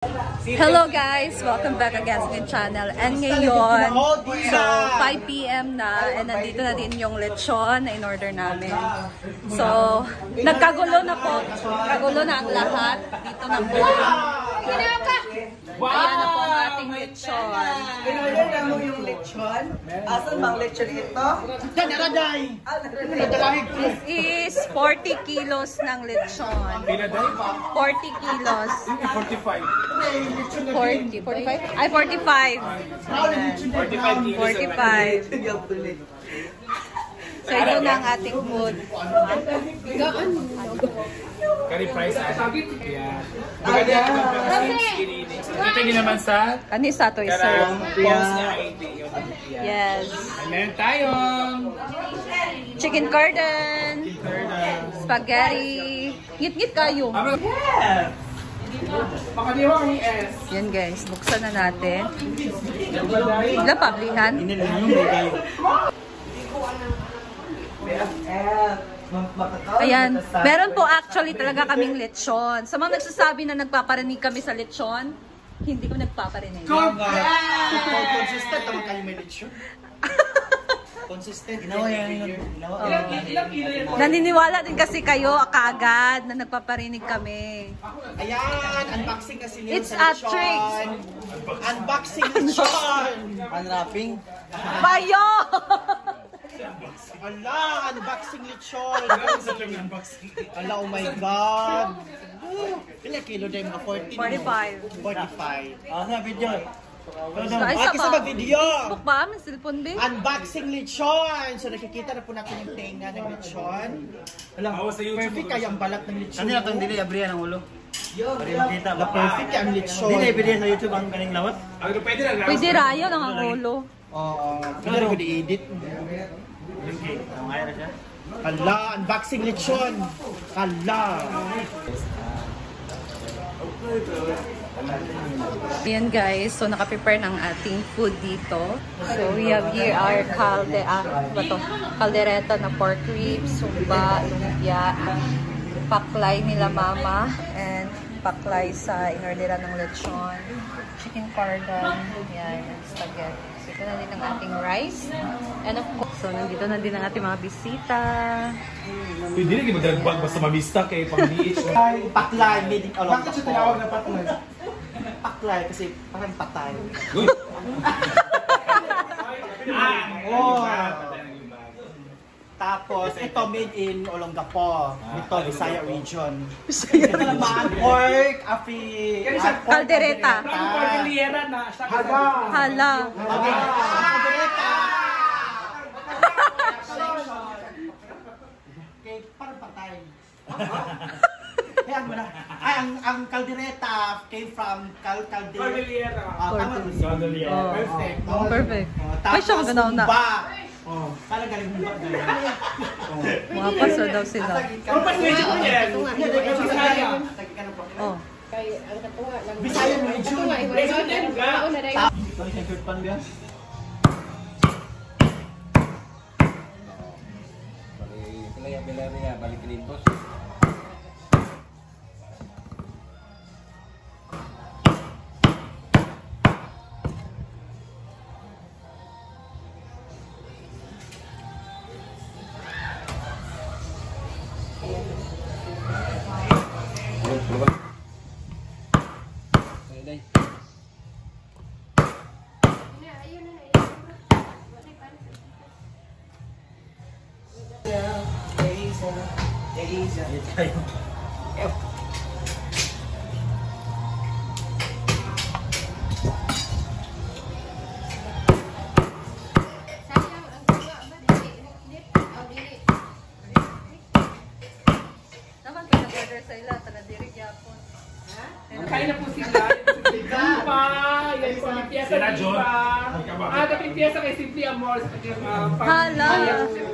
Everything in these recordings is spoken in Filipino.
Hello guys! Welcome back again sa aking channel. And ngayon, so 5 PM na and nandito na din yung lechon na in-order namin. So, nagkagulo na po. Kagulo na ang lahat. Dito na po. Ayan na po ang ating lechon. In-order na mo yung lechon? Asan bang lechon ito? This is 40 kilos ng lechon. 40 kilos. 45. 45? Ay, 45. Ayan. 45. So, ito na ang ating food. Curry fries ito din naman sa Kanisa to is sir. Yes. meron tayong Chicken cordon. Spaghetti. Ngit-ngit kayo. makadiwa ni S. Yan guys, buksan na natin. Ilang pablihan? Ayan, meron po actually talaga kaming lechon. Sa mga nagsasabi na nagpaparinig kami sa lechon, hindi ko nagpaparinig. Consistent naman kayo may lechon. Consistent. Ginawa yan. Ilang kilo yan? Naniniwala din kasi kayo kaagad na nagpaparinig kami. Ayan, unboxing kasi niyo It's sa a trick. Unboxing lechon. Unwrapping. Bayo! Ala, unboxing lechon. Ala, oh my God. Ilang kilo din mga 14? 45. 45. Ah, sa video. Ay, isa Kasi pa. sa video. Facebook ba? May cellphone din? Unboxing lechon! So nakikita na po natin yung tenga ng lechon. Perfect kaya ang balat ng lechon. Ano itong dili abriya ng ulo? Para makita ba? Perfect kaya ang lechon. Dili abriya sa YouTube ang kaning lawat. Pwede lang. Pwede rayo ng ang ulo. Oo. Pwede ko di-edit. Okay, ang ayaw na siya. Ala, unboxing lechon. Ala. Ayan guys, so nakaprepare ng ating food dito. So we have here our caldereta na pork ribs, sumba, lumpia, paklay nila mama, and paklay sa inorderan ng lechon, chicken cordon, yan, and spaghetti. So ito na din ang ating rice. And of course, so nandito na din ang ating mga bisita. Pwede rin mag-dragbag basta mabista kay pang-DH. Paklay, made in Olong. Bakit siya tinawag na patlay? Paklay kasi parang patay. Uy! Oh. Tapos, ito made in Olongapo. Ito, Visaya region. Ito naman, pork, Caldereta. Hala. Caldereta. Okay, parang patay. Kaya mo na. Ay, ang caldereta came from Caldera. Tama mo siya. Oh. Perfect. Oh, perfect. Tapos, Ay, siya maganda na. humba. Parang galing humba galing. Mga paso daw sila. Oh. Bisaya region. Sorry, sa pan ba? Sila yung Belaria, balik Lintos. Naman pa nag-order sa ila, taga-dirig yapon. Kain na po sila. Pa, yan po ang piyesa Sila, ng John. iba. Dapat piyesa kay Simply Amor sa kanyang Hala.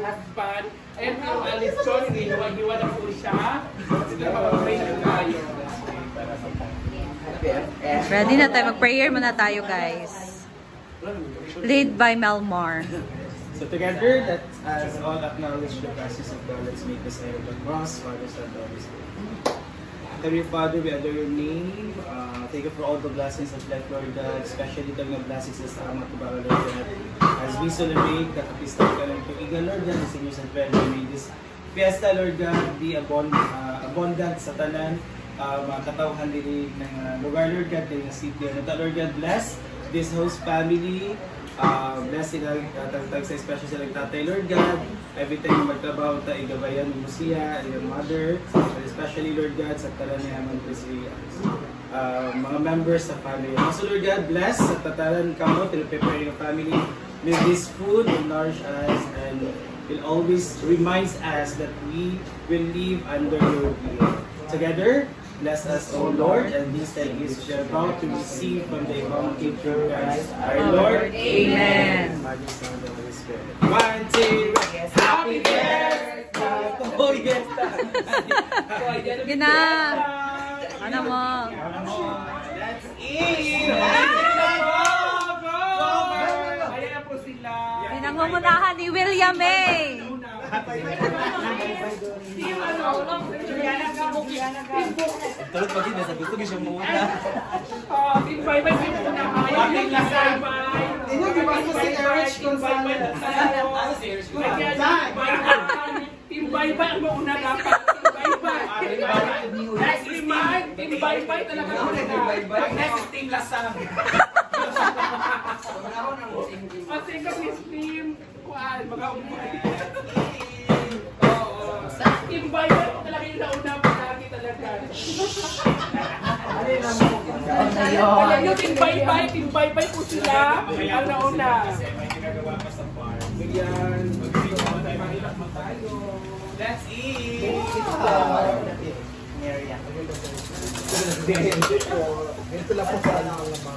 husband. Ayan po yung Alice John, hiwa na po siya. Sila papapray na tayo. Ready na tayo. Mag-prayer muna tayo, guys. Lead by Melmar. So together, that as all acknowledge the presence of God, let's make this air of the cross, Father, Son, Holy Spirit. Heavenly Father, we adore your name. Thank you for all the blessings of life, Lord God, especially the blessings sa Ama Tubaga, Lord God. As we celebrate the Kapista ka ng Tuiga, Lord God, the seniors and friends, may this fiesta, Lord God, be abundant sa tanan, mga katawhan din ng lugar, Lord God, ng city. Lord God, bless this host family. Bless sila, sa especially sa tatay, Lord God. Every time magtrabaho ta, igabayan mo siya, yung mother, especially, Lord God, sa talan niya naman po si mga members sa family. Also, Lord God, bless sa tatalan kamo, prepare yung family with this food will nourish us and will always reminds us that we will live under your will. Together, bless us, O Lord, and these things we are about to receive from the bounty through Christ our Lord. Amen. One, two, happy birthday! Oh, yes! Gina! Ano mo? That's it! Ayan na po sila. Pinangungunahan ni William May. Tulad pag yun, nasa gusto ko siya muna. Team Bye-Bye kayo muna. Ayan na Bye-Bye. Team Bye-Bye ang mauna dapat. Team Bye-Bye. Next remind, Team Bye-Bye talaga muna. Next is Team Lasang. At ikaw is Team Kuan, mag-aumay. Team Bye-Bye talaga yung nauna po lagi talaga. Alam nyo, Team Bye-Bye po sila. Ang nauna. That's it! Ito lang po sa alam ng lamang.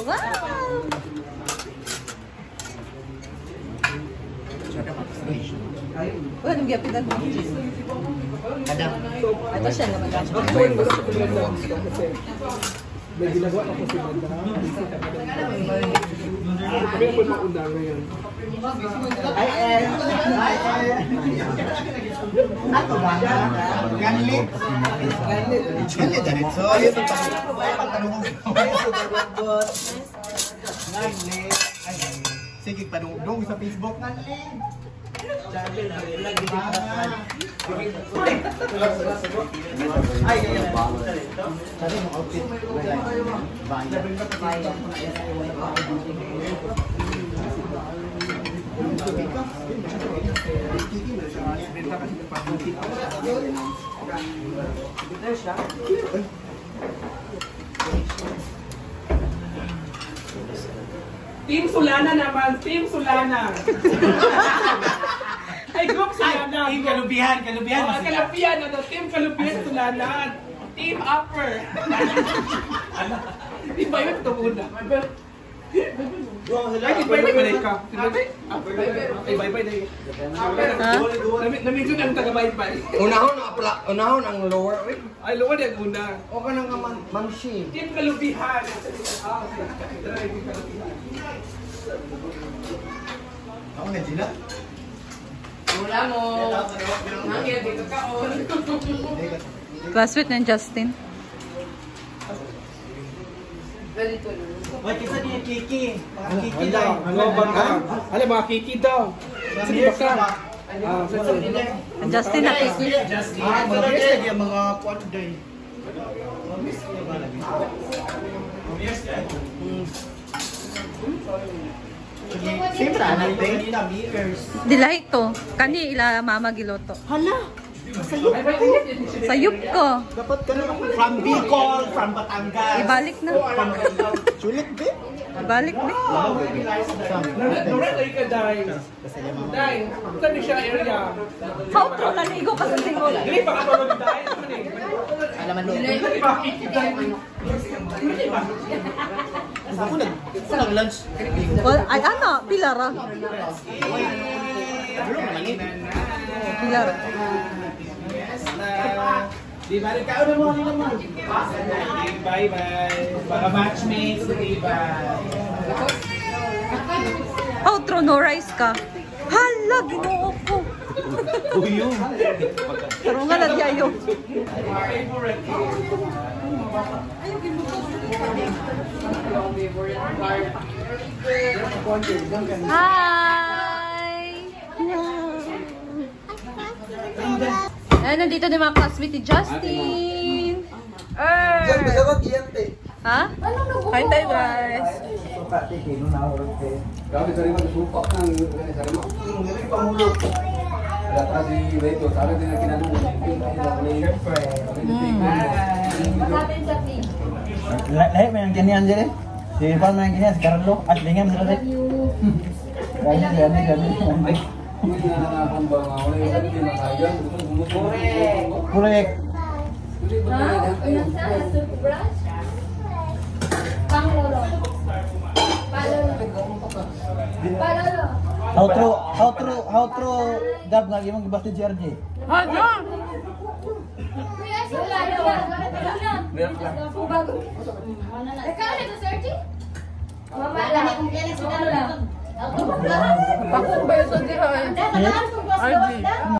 Wow! Wala nang gapitan mo. Ito siya naman. May ginagawa ako si Banda. Kami po mauna ngayon. Ato ba? Ganlit. Ganlit. So, ayun ang pagtanong ko. Ganlit. Sige, panungdong sa Facebook. Ganlit. Ay, sabi mo outfit. Team Sulana naman, Team Sulana. Ay, group Sulana. Team Kalubihan, Kalubihan. Oh, Kalubihan, ano? Team Kalubihan Sulana. Team Upper. Team ba yun? Ito muna. Ay, Team Bye-Bye ba na ka? Ay, Bye-Bye na yun. Namigod ang taga-Bye-Bye. Unahon ang lower. Ay, luwan yung una. O ka nang mamshi. Team Kalubihan. Ako na sila. Wala mo. Hangin, dito ka on. Classmate ng Justin. Wait, isa niya Kiki. Mga Kiki Hala, daw. ano ba ka? Hala, mga Kiki daw. Sige ba ka? Ang Justin na to. Mga yes lagi ang mga kuwan day. Siyempre, anak day. Dilay to. Kani ila mama giloto. Hala! Sayup ko. Dapat ka naman from Bicol, from Batangas. Ibalik na. Sulit din. Ibalik na. Naray ka, Day. Day, saan siya area? How to naligo ka sa tingol. Dili pa ka tulog, Day. Alaman nyo. Dili pa Kiki, Day. Ako nag-lunch. Well, ay ano, pilara. Pilara. Di ba? Ikaw na mo, naman. Bye-bye. Mga matchmates, diba? Outro, no rice ka. Hala, ginoo ko. Uyo. Pero nga nagyayo. Hi! Ay, nandito na yung mga classmate ni Justin. Ha? Kain tayo, guys. Kami sering suka kan ngeri pamulo. Data di Beto, sabi din kinanong Lahat mo yung ganyan dyan eh. Si Irfan mo yung ganyan, si Carlo. At lingam sila rin. Gani. Kurek. How true dab nga imong gibati JRJ. Hala! Bakit ba yun sa diha? RG.